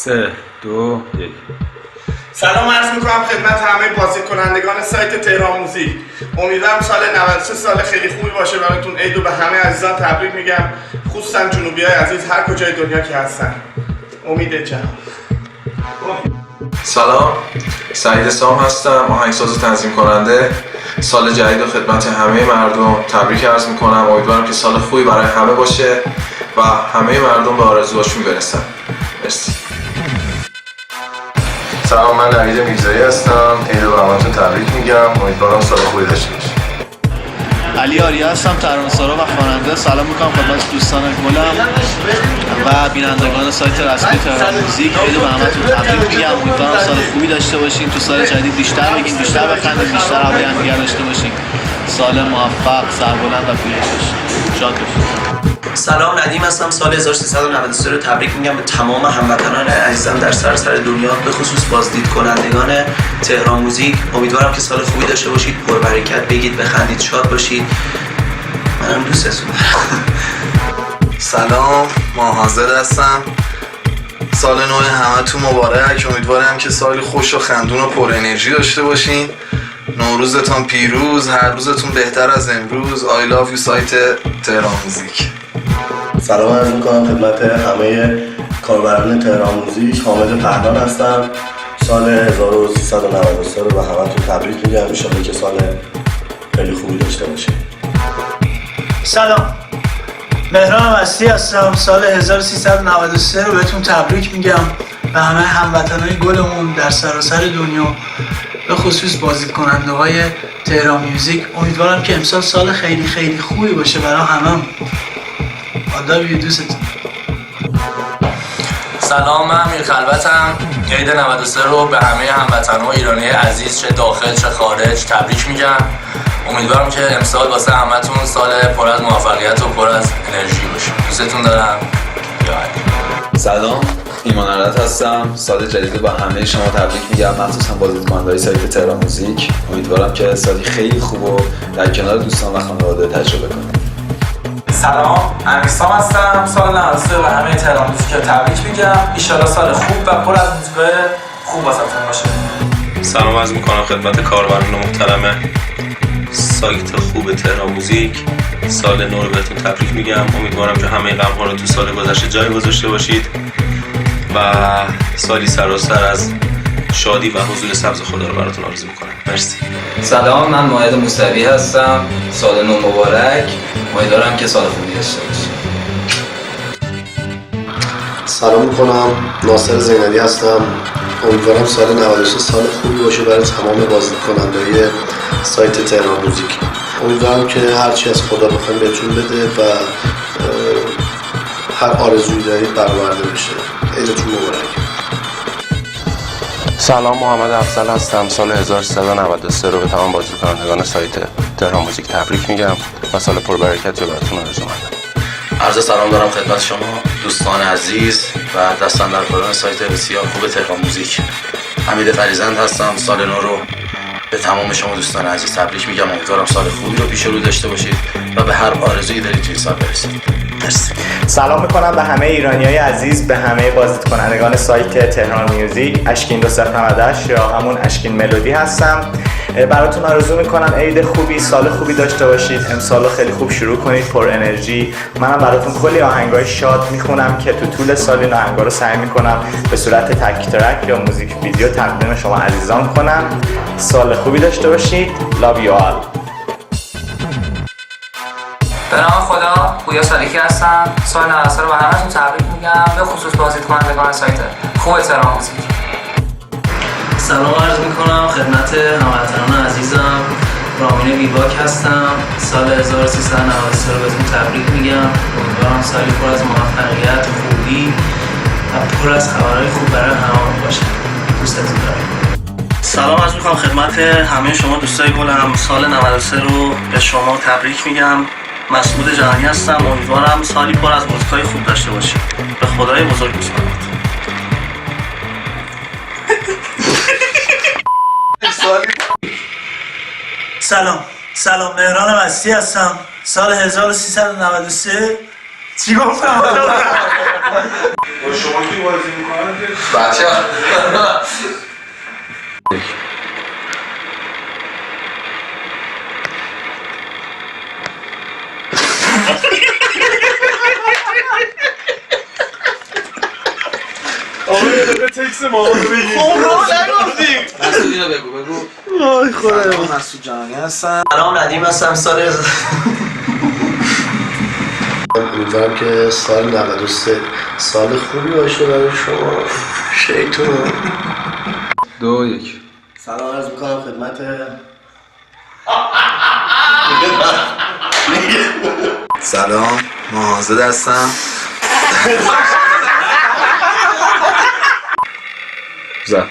3 2 1. سلام عرض میکنم خدمت همه بازدیدکنندگان سایت تهران موزیک. امیدوارم سال 93 سال خیلی خوبی باشه براتون. عید رو به همه عزیزان تبریک میگم، خصوصا جنوبیای عزیز هر کجای دنیا که هستن. امید جهان. سلام، سعید سام هستم، آهنگساز و تنظیم کننده. سال جدید رو خدمت همه مردم تبریک عرض میکنم. امیدوارم که سال خوبی برای همه باشه و همه مردم به آرزوهاشون برسن. مرسی. سلام، من نوید میرزایی هستم. عید رو به همتون تبریک میگم. امیدوارم سال خوبی داشته باشید. علی آریا هستم، ترانه‌سرا و خواننده. سلام میکنم خدمت دوستان گلم و بینندگان سایت رسمی تهران موزیک. عید رو به همتون تبریک میگم. امیدوارم سال خوبی داشته باشین. تو سال جدید بیشتر بگین، بیشتر بخندید، بیشتر هوای همدیگر داشته باشین. سال موفق، سربلند و پیروز باشین. شاد باشین. سلام، ندیم هستم. سال 1393 رو تبریک میگم به تمام هموطنان عزیزم در سراسر دنیا، به خصوص بازدید کنندگان تهران موزیک. امیدوارم که سال خوبی داشته باشید، پربرکت، بگید، بخندید، شاد باشید. منم دوستتون دارم. سلام، ما حاضر هستم. سال نو همتون مبارک. امیدوارم که سال خوش و خندون و پر انرژی داشته باشین. نوروزتون پیروز، هر روزتون بهتر از امروز. I love you سایت تهران موزیک. سلام عرض میکنم خدمت همه کاربران تهران موزیک. حامد پهلان هستم. سال 1393 رو به همتون تبریک میگم. انشالله که سال خیلی خوبی داشته باشید. سلام، مهران مستی هستم. سال 1393 رو بهتون تبریک میگم، به همه هموطنای گلمون در سراسر دنیا، به خصوص بازدید کننده های تهران موزیک. امیدوارم که امسال سال خیلی خیلی خوبی باشه برای همم. آدابی دوستتون. سلام، من امیر خلوتم. عید 93 رو به همه هموطنان ایرانی عزیز، چه داخل چه خارج، تبریک میگم. امیدوارم که امسال واسه همتون سال پر از موفقیت و پر از انرژی باشه. دوستتون دارم. سلام، ایمان عرد هستم. سال جدید رو به همه شما تبریک میگم، مخصوصا بازدیدکننده‌های سایت تهران موزیک. امیدوارم که سالی خیلی خوب و در کنار دوستان و خانواده تجربه کنید. سلام، امیرسام هستم. سال 93 به همه تهران موزیک تبریک میگم. ان سال خوب و پر از موزیکای خوب واسهتون باشه. سلام عرض میکنم خدمت کاربران محترم سایت خوب تهران موزیک. سال نو رو بهتون تبریک میگم. امیدوارم که همه غم‌ها رو تو سال گذشته جای گذاشته باشید و سالی سراسر از شادی و حضور سبز خدا رو براتون آرزو میکنم. مرسی. سلام، من ماهد موسوی هستم. سال نو مبارک. امیدوارم که سال خوبی داشته باشید. سلام میکنم، ناصر زینالی هستم. امیدوارم سال 93 سال خوبی باشه برای تمام بازدید کننده‌های سایت تهران موزیک. امیدوارم که هرچی از خدا بخوایم بهتون بده و هر آرزویی دارید برآورده بشه. عیدتون مبارک. سلام، محمد افضل هستم. سال 1393 رو به تمام بازدیدکنندگان سایت تهران موزیک تبریک میگم و سال پربرکتی رو براتون آرزو می‌کنم. عرض سلام دارم خدمت شما دوستان عزیز و دستاندرکاران سایت بسیار خوب تهران موزیک. حمید فریزند هستم. سال نو رو به تمام شما دوستان عزیز تبریک میگم. امیدوارم سال خوبی رو پیش رو داشته باشید و به هر آرزویی دارید توی سال برسید. مرسی. سلام میکنم به همه ایرانیای عزیز، به همه بازدید کنندگان سایت تهران موزیک. اشکین 2098 یا همون اشکین ملودی هستم. براتون آرزو میکنم عید خوبی، سال خوبی داشته باشید. امسال خیلی خوب شروع کنید، پر انرژی. منم براتون کلی آهنگای شاد میخونم که تو طول سال این آهنگا رو سعی میکنم به صورت تک ترک یا موزیک ویدیو تقدیم شما عزیزان کنم. سال خوبی داشته باشید. Love you all. به نام خدا، پویا سالیکی هستم. سال 93 رو به همتون تبریک میگم، به خصوص بازدید کنندگان سایت خوب تهران موزیک. سلام عرض میکنم خدمت هموطنان عزیزم. رامین بیباک هستم. سال 1393 رو بهتون تبریک میگم. امیدوارم سالی پر از موفقیت، خوبی و پر از خبرهای خوب برای همه باشه. دوستتون دارم. سلام عرض میکنم خدمت همه شما دوستای گلم. سال 93 رو به شما تبریک میگم. مسعود جهانی هستم. امیدوارم سالی پر از موزیکای خوب داشته باشید. به خدای بزرگ میسپارم. سلام، مهران مستی هستم. سال 1393 چی گفتم؟ با شما کی بازی میکنن؟ بچه آقا یه دقیقه تکس ما رو بگیم خب رو نگفتیم مسئولی رو بگو آی خدا مسعود جهانی هستم. سلام ندیم هستم. سال امیدوارم که سال 93 سال خوبی باشه برای شما. شیطون 2 1 سلام عرض میکنم خدمت سلام ماهازد هستم. زد